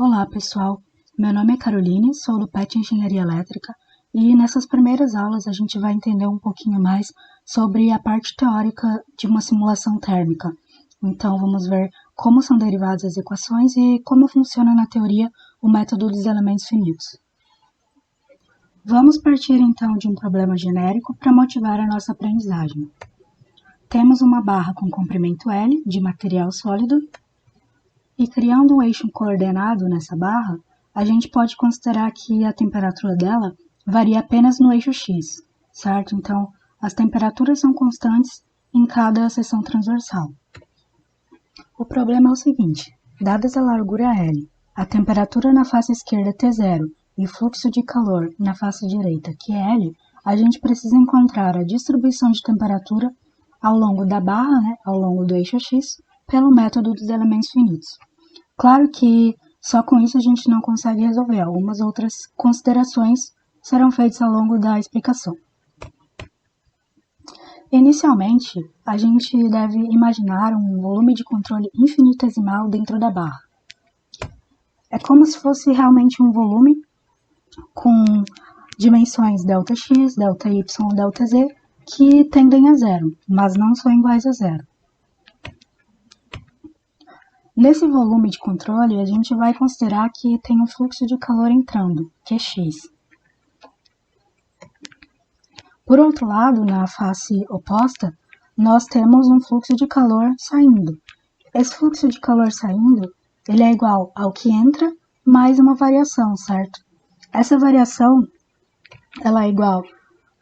Olá pessoal, meu nome é Caroline, sou do PET Engenharia Elétrica e nessas primeiras aulas a gente vai entender um pouquinho mais sobre a parte teórica de uma simulação térmica. Então vamos ver como são derivadas as equações e como funciona na teoria o método dos elementos finitos. Vamos partir então de um problema genérico para motivar a nossa aprendizagem. Temos uma barra com comprimento L de material sólido e criando um eixo coordenado nessa barra, a gente pode considerar que a temperatura dela varia apenas no eixo x, certo? Então, as temperaturas são constantes em cada seção transversal. O problema é o seguinte, dadas a largura L, a temperatura na face esquerda T0 e o fluxo de calor na face direita, que é L, a gente precisa encontrar a distribuição de temperatura ao longo da barra, ao longo do eixo x, pelo método dos elementos finitos. Claro que só com isso a gente não consegue resolver, algumas outras considerações serão feitas ao longo da explicação. Inicialmente, a gente deve imaginar um volume de controle infinitesimal dentro da barra. É como se fosse realmente um volume com dimensões ΔX, ΔY, ΔZ, que tendem a zero, mas não são iguais a zero. Nesse volume de controle, a gente vai considerar que tem um fluxo de calor entrando, que é X. Por outro lado, na face oposta, nós temos um fluxo de calor saindo. Esse fluxo de calor saindo, ele é igual ao que entra mais uma variação, certo? Essa variação, ela é igual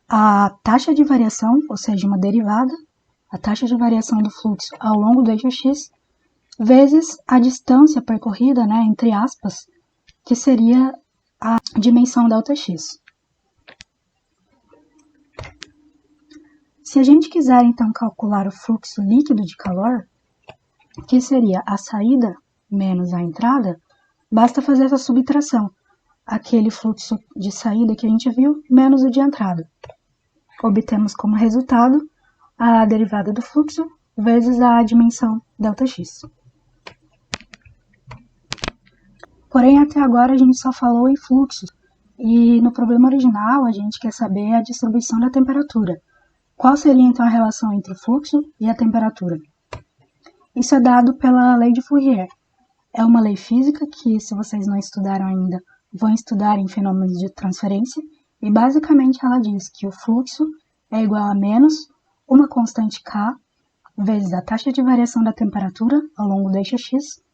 à taxa de variação, ou seja, uma derivada, a taxa de variação do fluxo ao longo do eixo X, vezes a distância percorrida, entre aspas, que seria a dimensão ΔX. Se a gente quiser, então, calcular o fluxo líquido de calor, que seria a saída menos a entrada, basta fazer essa subtração, aquele fluxo de saída que a gente viu, menos o de entrada. Obtemos como resultado a derivada do fluxo vezes a dimensão ΔX. Porém, até agora a gente só falou em fluxos, e no problema original a gente quer saber a distribuição da temperatura. Qual seria então a relação entre o fluxo e a temperatura? Isso é dado pela lei de Fourier. É uma lei física que, se vocês não estudaram ainda, vão estudar em fenômenos de transferência, e basicamente ela diz que o fluxo é igual a menos uma constante K vezes a taxa de variação da temperatura ao longo do eixo X,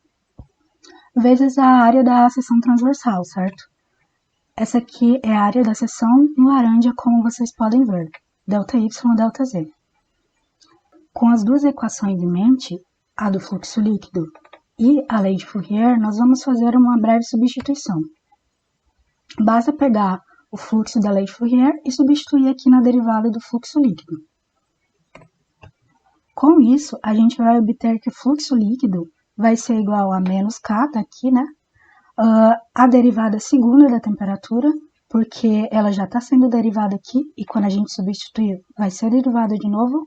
vezes a área da seção transversal, certo? Essa aqui é a área da seção em laranja, como vocês podem ver, ΔY e ΔZ. Com as duas equações em mente, a do fluxo líquido e a lei de Fourier, nós vamos fazer uma breve substituição. Basta pegar o fluxo da lei de Fourier e substituir aqui na derivada do fluxo líquido. Com isso, a gente vai obter que o fluxo líquido vai ser igual a menos K daqui, a derivada segunda da temperatura, porque ela já está sendo derivada aqui, e quando a gente substituir, vai ser derivada de novo,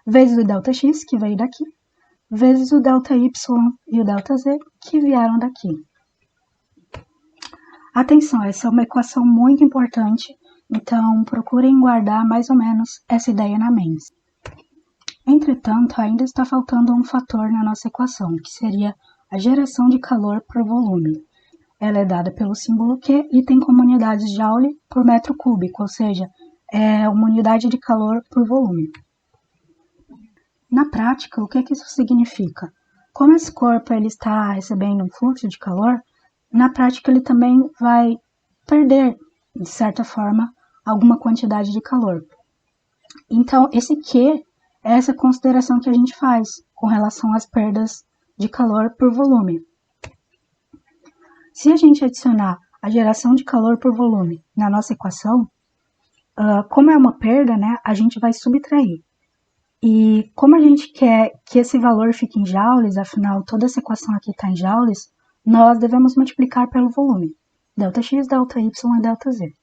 vezes o ΔX, que veio daqui, vezes o ΔY e o ΔZ, que vieram daqui. Atenção, essa é uma equação muito importante, então procurem guardar mais ou menos essa ideia na mente. Entretanto, ainda está faltando um fator na nossa equação, que seria a geração de calor por volume. Ela é dada pelo símbolo Q e tem como unidade Joule por metro cúbico, ou seja, é uma unidade de calor por volume. Na prática, o que isso significa? Como esse corpo ele está recebendo um fluxo de calor, na prática ele também vai perder, de certa forma, alguma quantidade de calor. Então, esse Q é essa consideração que a gente faz com relação às perdas de calor por volume. Se a gente adicionar a geração de calor por volume na nossa equação, como é uma perda, a gente vai subtrair. E como a gente quer que esse valor fique em joules, afinal toda essa equação aqui está em joules, nós devemos multiplicar pelo volume, ΔX, ΔY e ΔZ.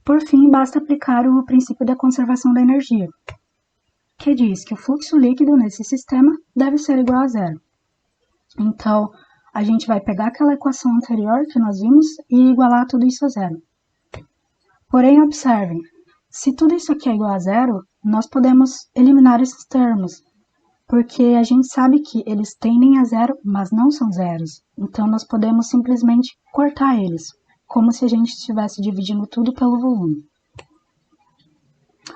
Por fim, basta aplicar o princípio da conservação da energia. que diz que o fluxo líquido nesse sistema deve ser igual a zero. Então, a gente vai pegar aquela equação anterior que nós vimos e igualar tudo isso a zero. Porém, observem, se tudo isso aqui é igual a zero, nós podemos eliminar esses termos, porque a gente sabe que eles tendem a zero, mas não são zeros. Então, nós podemos simplesmente cortar eles, como se a gente estivesse dividindo tudo pelo volume.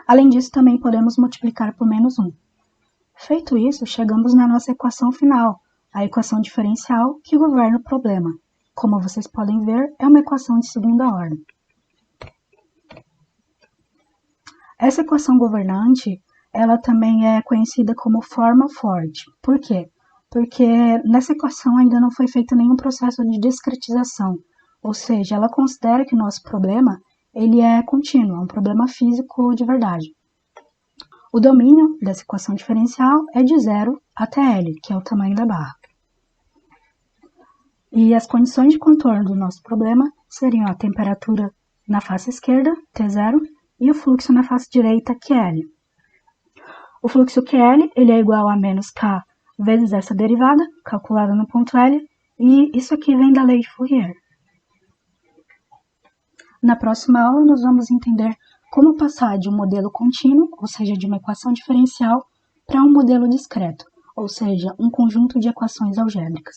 Além disso, também podemos multiplicar por menos 1. Feito isso, chegamos na nossa equação final, a equação diferencial que governa o problema. Como vocês podem ver, é uma equação de segunda ordem. Essa equação governante, ela também é conhecida como forma Ford. Por quê? Porque nessa equação ainda não foi feito nenhum processo de discretização, ou seja, ela considera que o nosso problema ele é contínuo, é um problema físico de verdade. O domínio dessa equação diferencial é de 0 até L, que é o tamanho da barra. E as condições de contorno do nosso problema seriam a temperatura na face esquerda, T0, e o fluxo na face direita, QL. O fluxo QL ele é igual a menos K vezes essa derivada, calculada no ponto L, e isso aqui vem da lei de Fourier. Na próxima aula, nós vamos entender como passar de um modelo contínuo, ou seja, de uma equação diferencial, para um modelo discreto, ou seja, um conjunto de equações algébricas.